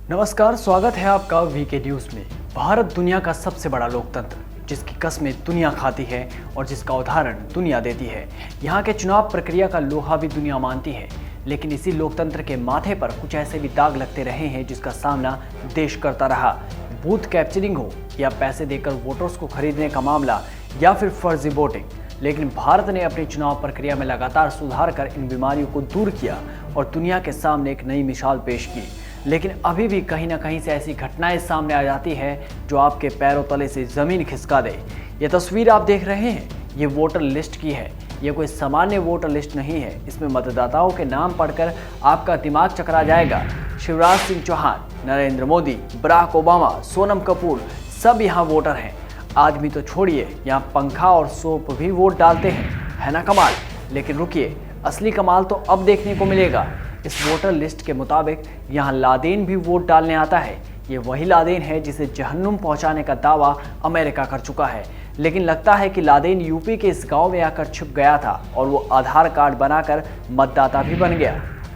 नमस्कार, स्वागत है आपका वीके न्यूज में। भारत दुनिया का सबसे बड़ा लोकतंत्र, जिसकी कस्में दुनिया खाती है और जिसका उदाहरण दुनिया देती है। यहाँ के चुनाव प्रक्रिया का लोहा भी दुनिया मानती है, लेकिन इसी लोकतंत्र के माथे पर कुछ ऐसे भी दाग लगते रहे हैं जिसका सामना देश करता रहा। बूथ कैप्चरिंग हो या पैसे देकर वोटर्स को खरीदने का मामला या फिर फर्जी वोटिंग, लेकिन भारत ने अपनी चुनाव प्रक्रिया में लगातार सुधार कर इन बीमारियों को दूर किया और दुनिया के सामने एक नई मिसाल पेश की। लेकिन अभी भी कहीं ना कहीं से ऐसी घटनाएं सामने आ जाती है जो आपके पैरों तले से ज़मीन खिसका दे। ये तस्वीर आप देख रहे हैं, ये वोटर लिस्ट की है। ये कोई सामान्य वोटर लिस्ट नहीं है। इसमें मतदाताओं के नाम पढ़कर आपका दिमाग चकरा जाएगा। शिवराज सिंह चौहान, नरेंद्र मोदी, बराक ओबामा, सोनम कपूर, सब यहाँ वोटर हैं। आदमी तो छोड़िए, यहाँ पंखा और सोप भी वोट डालते हैं। है ना कमाल? लेकिन रुकिए, असली कमाल तो अब देखने को मिलेगा। इस वोटर लिस्ट के मुताबिक यहाँ लादेन भी वोट डालने आता है। ये वही लादेन है जिसे जहन्नुम पहुंचाने का दावा अमेरिका कर चुका है। लेकिन लगता है कि लादेन यूपी के इस गांव में आकर छुप गया था और वो आधार कार्ड बनाकर मतदाता भी बन गया।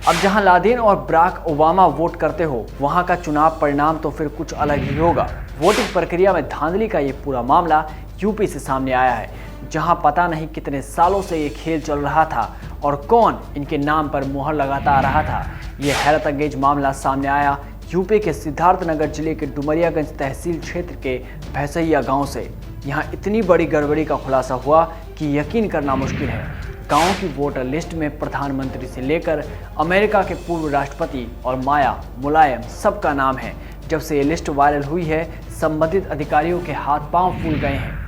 अब जहां लादेन और बराक ओबामा वोट करते हो, वहां का चुनाव परिणाम तो फिर कुछ अलग ही होगा। वोटिंग प्रक्रिया में धांधली का ये पूरा मामला यूपी से सामने आया है, जहां पता नहीं कितने सालों से ये खेल चल रहा था और कौन इनके नाम पर मुहर लगाता आ रहा था। ये हैरत अंगेज मामला सामने आया यूपी के सिद्धार्थनगर जिले के डुमरियागंज तहसील क्षेत्र के भैसैया गांव से। यहां इतनी बड़ी गड़बड़ी का खुलासा हुआ कि यकीन करना मुश्किल है। गांव की वोटर लिस्ट में प्रधानमंत्री से लेकर अमेरिका के पूर्व राष्ट्रपति और माया, मुलायम सबका नाम है। जब से ये लिस्ट वायरल हुई है, संबंधित अधिकारियों के हाथ पांव फूल गए हैं।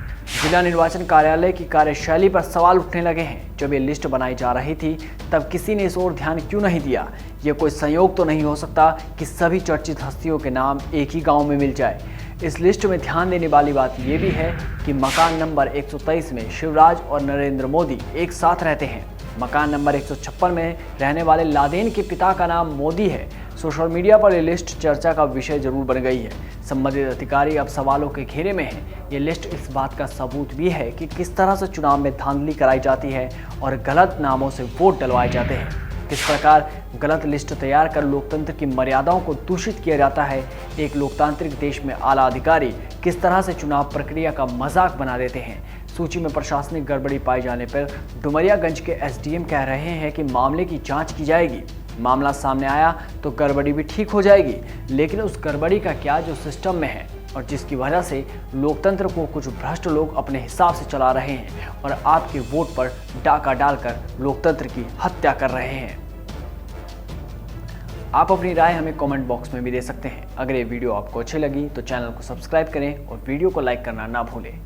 जिला निर्वाचन कार्यालय की कार्यशैली पर सवाल उठने लगे हैं। जब ये लिस्ट बनाई जा रही थी, तब किसी ने इस ओर ध्यान क्यों नहीं दिया? ये कोई संयोग तो नहीं हो सकता कि सभी चर्चित हस्तियों के नाम एक ही गांव में मिल जाए। इस लिस्ट में ध्यान देने वाली बात यह भी है कि मकान नंबर 123 में शिवराज और नरेंद्र मोदी एक साथ रहते हैं। मकान नंबर 156 में रहने वाले लादेन के पिता का नाम मोदी है। सोशल मीडिया पर ये लिस्ट चर्चा का विषय जरूर बन गई है। संबंधित अधिकारी अब सवालों के घेरे में हैं। ये लिस्ट इस बात का सबूत भी है कि किस तरह से चुनाव में धांधली कराई जाती है और गलत नामों से वोट डलवाए जाते हैं। किस प्रकार गलत लिस्ट तैयार कर लोकतंत्र की मर्यादाओं को दूषित किया जाता है। एक लोकतांत्रिक देश में आला अधिकारी किस तरह से चुनाव प्रक्रिया का मजाक बना देते हैं। सूची में प्रशासनिक गड़बड़ी पाए जाने पर डुमरियागंज के एसडीएम कह रहे हैं कि मामले की जांच की जाएगी। मामला सामने आया तो गड़बड़ी भी ठीक हो जाएगी, लेकिन उस गड़बड़ी का क्या जो सिस्टम में है और जिसकी वजह से लोकतंत्र को कुछ भ्रष्ट लोग अपने हिसाब से चला रहे हैं और आपके वोट पर डाका डालकर लोकतंत्र की हत्या कर रहे हैं। आप अपनी राय हमें कमेंट बॉक्स में भी दे सकते हैं। अगर ये वीडियो आपको अच्छी लगी तो चैनल को सब्सक्राइब करें और वीडियो को लाइक करना ना भूलें।